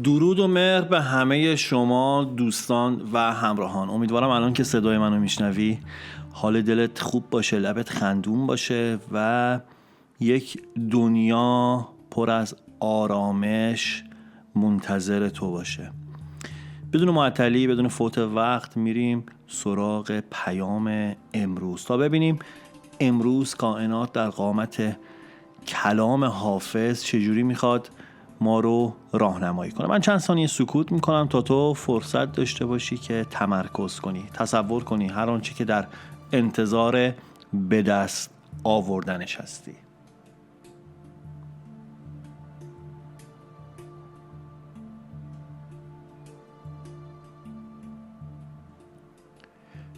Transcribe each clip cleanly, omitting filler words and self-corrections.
درود و مهر به همه شما دوستان و همراهان. امیدوارم الان که صدای منو میشنوی حال دلت خوب باشه، لبت خندون باشه و یک دنیا پر از آرامش منتظر تو باشه. بدون معطلی، بدون فوت وقت میریم سراغ پیام امروز تا ببینیم امروز کائنات در قامت کلام حافظ چجوری میخواد ما رو راهنمایی کنه. من چند ثانیه سکوت میکنم تا تو فرصت داشته باشی که تمرکز کنی، تصور کنی هر آنچه که در انتظار به دست آوردنش هستی.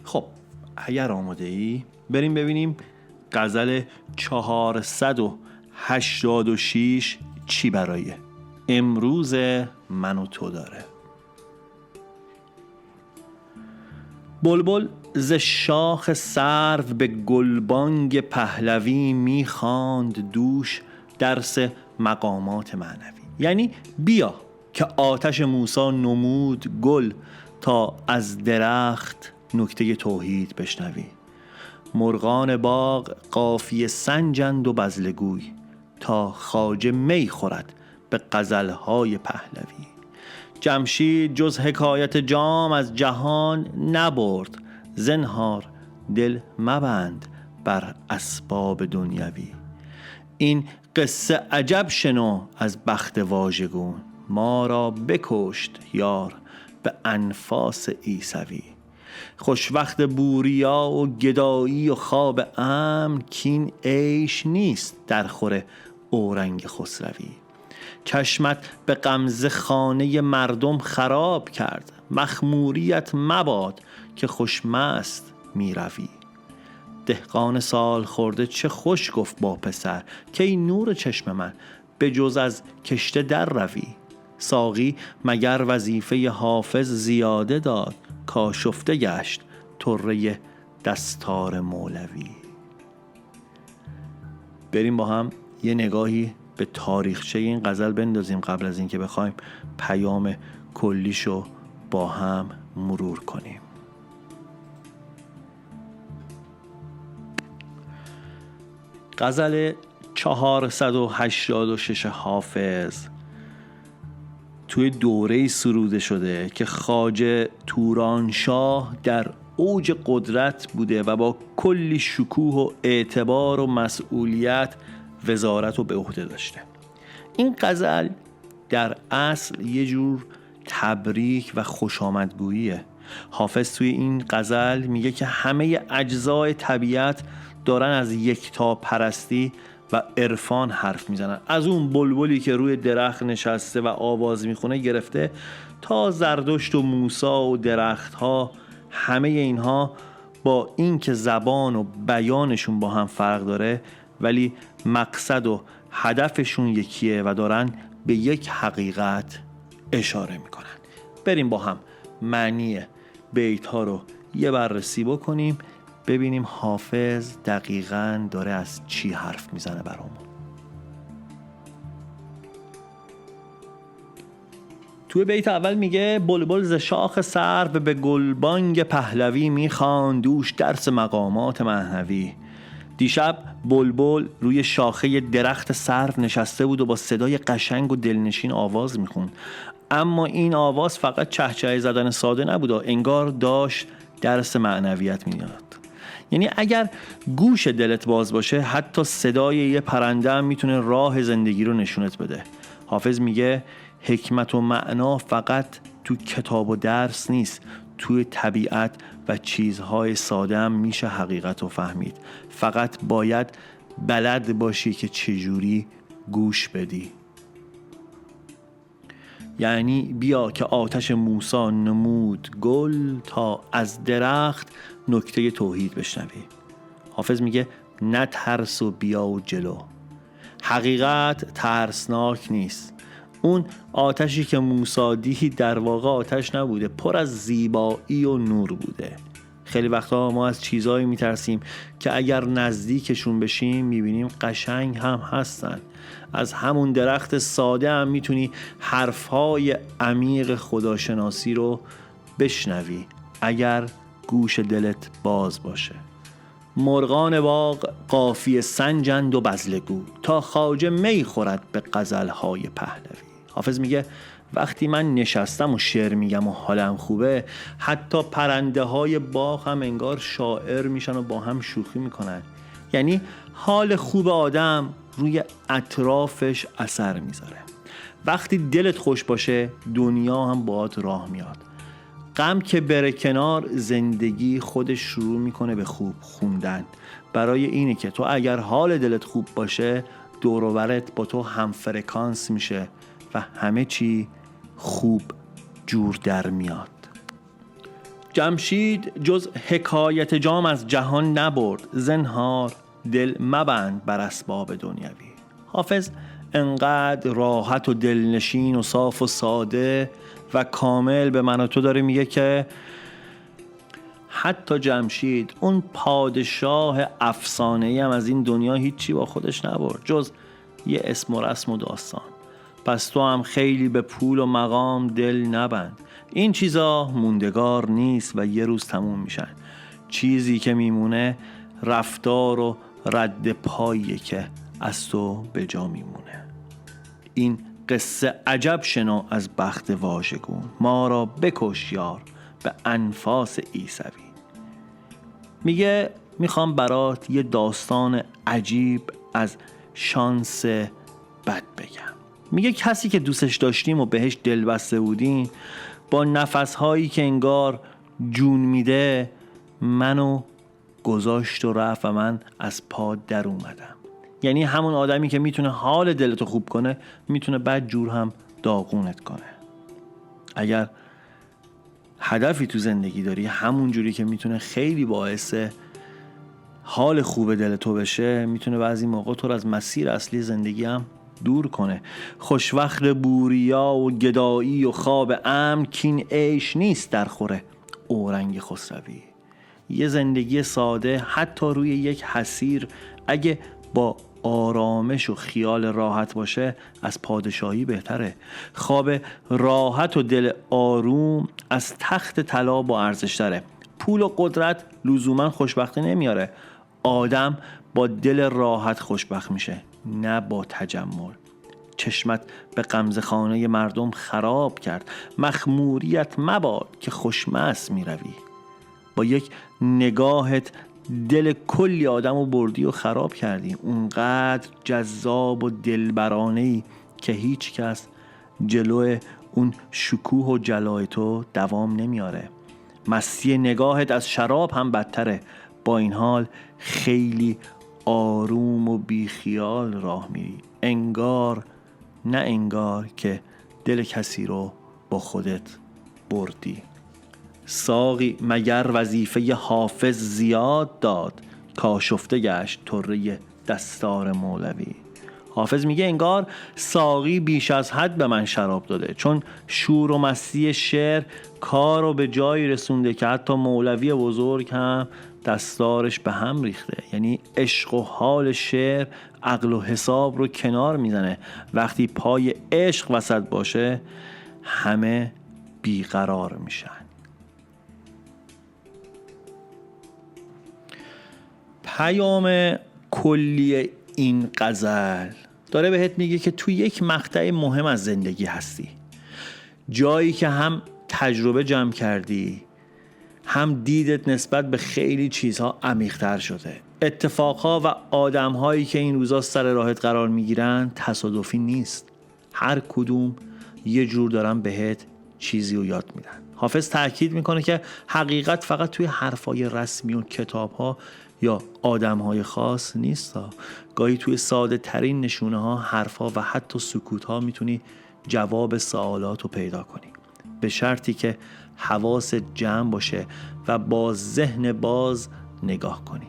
خب اگر آماده ای بریم ببینیم غزل 486 چی برای امروز من و تو داره. بلبل ز شاخ سرو به گلبانگ پهلوی میخواند دوش درس مقامات معنوی. یعنی بیا که آتش موسی نمود گل تا از درخت نکته توحید بشنوی. مرغان باغ قافیه سنجند و بزلگوی تا خواجه می خورد به غزلهای پهلوی. جمشید جز حکایت جام از جهان نبرد، زنهار دل مبند بر اسباب دنیوی. این قصه عجب شنو از بخت واژگون، ما را بکشت یار به انفاس عیسوی. خوش وقت بوریا و گدایی و خواب امن، کین عیش نیست در خور اورنگ خسروی. چشمت به غمزه خانه مردم خراب کرد، مخموریت مباد که خوشمست می روی. دهقان سال خورده چه خوش گفت با پسر، که ای نور چشم من به جز از کشته در روی. ساقی مگر وظیفه حافظ زیاده داد، کاشفته گشت طره دستار مولوی. بریم با هم یه نگاهی به تاریخچه این غزل بندازیم قبل از اینکه بخوایم پیام کلیشو با هم مرور کنیم. غزل 486 حافظ توی دوره سروده شده که خواجه تورانشاه در اوج قدرت بوده و با کلی شکوه و اعتبار و مسئولیت وزارت رو به عهده داشته. این غزل در اصل یه جور تبریک و خوشامدگوییه. حافظ توی این غزل میگه که همه اجزای طبیعت دارن از یکتا پرستی و عرفان حرف میزنن، از اون بلبلی که روی درخت نشسته و آواز میخونه گرفته تا زردشت و موسی و درختها. همه اینها با این که زبان و بیانشون با هم فرق داره ولی مقصد و هدفشون یکیه و دارن به یک حقیقت اشاره میکنن. بریم با هم معنی بیت ها رو یه بررسی بکنیم، ببینیم حافظ دقیقاً داره از چی حرف میزنه برامون. توی بیت اول میگه بلبل ز شاخ سرو به گلبانگ پهلوی میخواند دوش درس مقامات معنوی. دیشب بلبل روی شاخه درخت سرو نشسته بود و با صدای قشنگ و دلنشین آواز میخوند، اما این آواز فقط چهچه زدن ساده نبود، انگار داشت درس معنویت میداد. یعنی اگر گوش دلت باز باشه حتی صدای یه پرنده هم میتونه راه زندگی رو نشونت بده. حافظ میگه حکمت و معنا فقط تو کتاب و درس نیست، توی طبیعت و چیزهای ساده هم میشه حقیقت رو فهمید. فقط باید بلد باشی که چجوری گوش بدی. یعنی بیا که آتش موسی نمود گل تا از درخت نکته توحید بشنوی. حافظ میگه نه ترس و بیا و جلو. حقیقت ترسناک نیست. اون آتشی که موسی دید در واقع آتش نبوده، پر از زیبایی و نور بوده. خیلی وقتا ما از چیزایی میترسیم که اگر نزدیکشون بشیم میبینیم قشنگ هم هستن. از همون درخت ساده هم میتونی حرفهای عمیق خداشناسی رو بشنوی اگر گوش دلت باز باشه. مرغان باغ قافیه سنجند و بزلگو، تا خواجه می خورد به غزلهای پهلوی. حافظ میگه وقتی من نشستم و شعر میگم و حالم خوبه، حتی پرنده های باغ هم انگار شاعر میشن و با هم شوخی میکنن. یعنی حال خوب آدم روی اطرافش اثر میذاره. وقتی دلت خوش باشه دنیا هم باهات راه میاد. غم که بره کنار، زندگی خودش شروع میکنه به خوب خوندن. برای اینه که تو اگر حال دلت خوب باشه، دور و برت با تو هم فرکانس میشه و همه چی خوب جور در میاد. جمشید جز حکایت جام از جهان نبرد، زنهار دل مبند بر اسباب دنیوی. حافظ انقدر راحت و دلنشین و صاف و ساده و کامل به من و تو داره میگه که حتی جمشید، اون پادشاه افسانه‌ای هم از این دنیا هیچی با خودش نبرد جز یه اسم و رسم و داستان. پس تو هم خیلی به پول و مقام دل نبند. این چیزا موندگار نیست و یه روز تموم میشن. چیزی که میمونه رفتار و رد پاییه که از تو به جا میمونه. این قصه عجب شنو از بخت واژگون، ما را بکش یار به انفاس عیسوی. میگه میخوام برات یه داستان عجیب از شانس بد بگم. میگه کسی که دوستش داشتیم و بهش دل بسته بودیم، با نفسهایی که انگار جون میده منو گذاشت و رفت و من از پا در اومدم. یعنی همون آدمی که میتونه حال دلتو خوب کنه، میتونه بد جور هم داغونت کنه. اگر هدفی تو زندگی داری، همون جوری که میتونه خیلی باعث حال خوب دلتو بشه، میتونه بعضی موقع تو رو از مسیر اصلی زندگی هم دور کنه. خوشوقت بوریا و گدایی و خواب امن، کین عیش نیست در خوره اورنگ خسروی. یه زندگی ساده حتی روی یک حصیر اگه با آرامش و خیال راحت باشه از پادشاهی بهتره. خواب راحت و دل آروم از تخت طلا با ارزش تره. پول و قدرت لزوما خوشبختی نمیاره. آدم با دل راحت خوشبخت میشه، نه با تجمل. چشمت به غمزه خانه مردم خراب کرد، مخموریت مباد که خوشمست میروی. با یک نگاهت دل کلی آدمو بردی و خراب کردی. اونقدر جذاب و دلبرانه‌ای که هیچ کس جلو اون شکوه و جلای تو دوام نمیاره. مستی نگاهت از شراب هم بدتره. با این حال خیلی آروم و بیخیال راه میری، انگار نه انگار که دل کسی رو با خودت بردی. ساقی مگر وظیفه حافظ زیاد داد، کاشفته گشت طره دستار مولوی. حافظ میگه انگار ساقی بیش از حد به من شراب داده، چون شور و مستی شعر کار رو به جایی رسونده که حتی مولوی بزرگ هم دستارش به هم ریخته. یعنی عشق و حال شعر عقل و حساب رو کنار میزنه. وقتی پای عشق وسط باشه همه بیقرار میشن. پیام کلی این غزل داره بهت میگه که تو یک مقطع مهم از زندگی هستی، جایی که هم تجربه جمع کردی، هم دیدت نسبت به خیلی چیزها عمیق‌تر شده. اتفاقها و آدم‌هایی که این روزا سر راهت قرار میگیرن تصادفی نیست. هر کدوم یه جور دارن بهت چیزی رو یاد میدن. حافظ تأکید میکنه که حقیقت فقط توی حرفای رسمی و کتاب‌ها یا آدم‌های خاص نیست. گاهی توی ساده ترین نشونه ها، حرف‌ها و حتی سکوت ها میتونی جواب سوالات رو پیدا کنی، به شرطی که حواست جمع باشه و با ذهن باز نگاه کنی.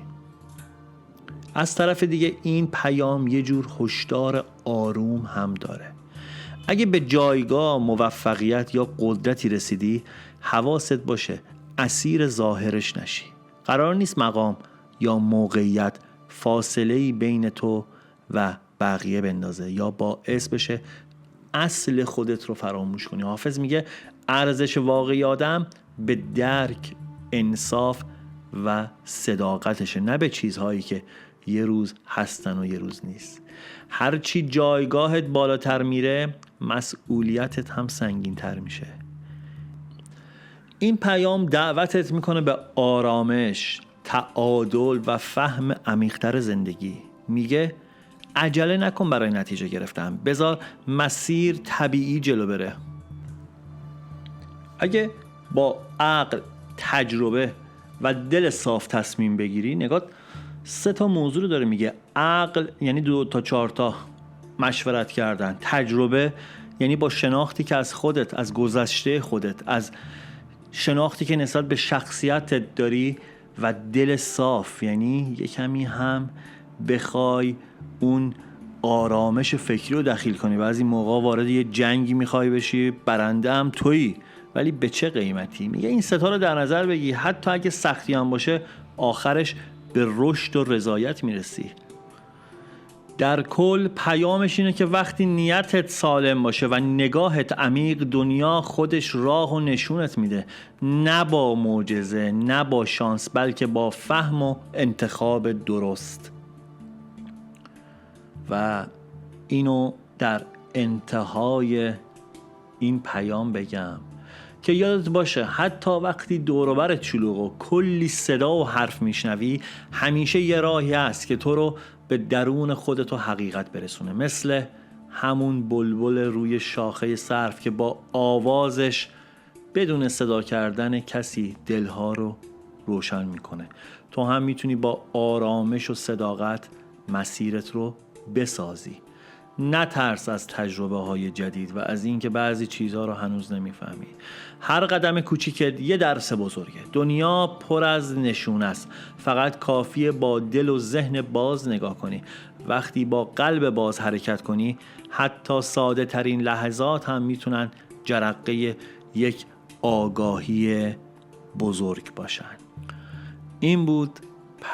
از طرف دیگه این پیام یه جور هشدار آروم هم داره. اگه به جایگاه موفقیت یا قدرتی رسیدی، حواست باشه اسیر ظاهرش نشی. قرار نیست مقام یا موقعیت فاصله‌ای بین تو و بقیه بندازه یا باعث بشه اصل خودت رو فراموش کنی. حافظ میگه ارزش واقعی آدم به درک، انصاف و صداقتشه، نه به چیزهایی که یه روز هستن و یه روز نیست. هرچی جایگاهت بالاتر میره مسئولیتت هم سنگین تر میشه. این پیام دعوتت میکنه به آرامش، تعادل و فهم عمیق‌تر زندگی. میگه عجله نکن برای نتیجه گرفتن، بذار مسیر طبیعی جلو بره. اگه با عقل، تجربه و دل صاف تصمیم بگیری، نگاه 3 موضوع رو داره میگه. عقل یعنی 2 تا 4 تا مشورت کردن. تجربه یعنی با شناختی که از خودت، از گذشته خودت، از شناختی که نسبت به شخصیتت داری، و دل صاف یعنی یه کمی هم بخوای اون آرامش فکری رو دخیل کنی. بعضی موقع وارد یه جنگی میخوای بشی، برنده هم تویی، ولی به چه قیمتی؟ میگه این 3 رو در نظر بگی، حتی اگه سختی هم باشه آخرش به رشد و رضایت میرسی. در کل پیامش اینه که وقتی نیتت سالم باشه و نگاهت عمیق، دنیا خودش راه و نشونت میده، نه با معجزه، نه با شانس، بلکه با فهم و انتخاب درست. و اینو در انتهای این پیام بگم که یادت باشه حتی وقتی دور و برت شلوغ و کلی صدا و حرف میشنوی، همیشه یه راهی هست که تو رو به درون خودت و حقیقت برسونه. مثل همون بلبل روی شاخه سرو که با آوازش بدون صدا کردن کسی دلها رو روشن میکنه. تو هم میتونی با آرامش و صداقت مسیرت رو بسازی. نترس از تجربه های جدید و از اینکه بعضی چیزها رو هنوز نمیفهمی. هر قدم کوچیکت یه درس بزرگه. دنیا پر از نشون است، فقط کافیه با دل و ذهن باز نگاه کنی. وقتی با قلب باز حرکت کنی، حتی ساده ترین لحظات هم میتونن جرقه یک آگاهی بزرگ باشن. این بود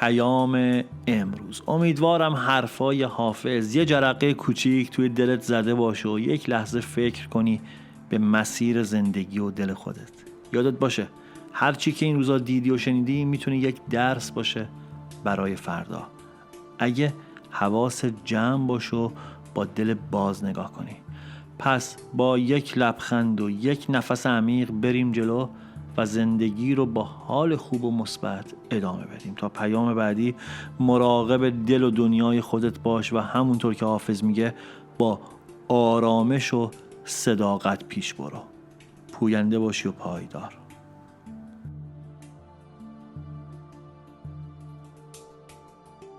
پیام امروز. امیدوارم حرفای حافظ یه جرقه کوچیک توی دلت زده باشه و یک لحظه فکر کنی به مسیر زندگی و دل خودت. یادت باشه هر چی که این روزا دیدی و شنیدی میتونه یک درس باشه برای فردا، اگه حواست جمع باشه و با دل باز نگاه کنی. پس با یک لبخند و یک نفس عمیق بریم جلو و زندگی رو با حال خوب و مثبت ادامه بدیم. تا پیام بعدی مراقب دل و دنیای خودت باش و همونطور که حافظ میگه با آرامش و صداقت پیش برو. پوینده باشی و پایدار.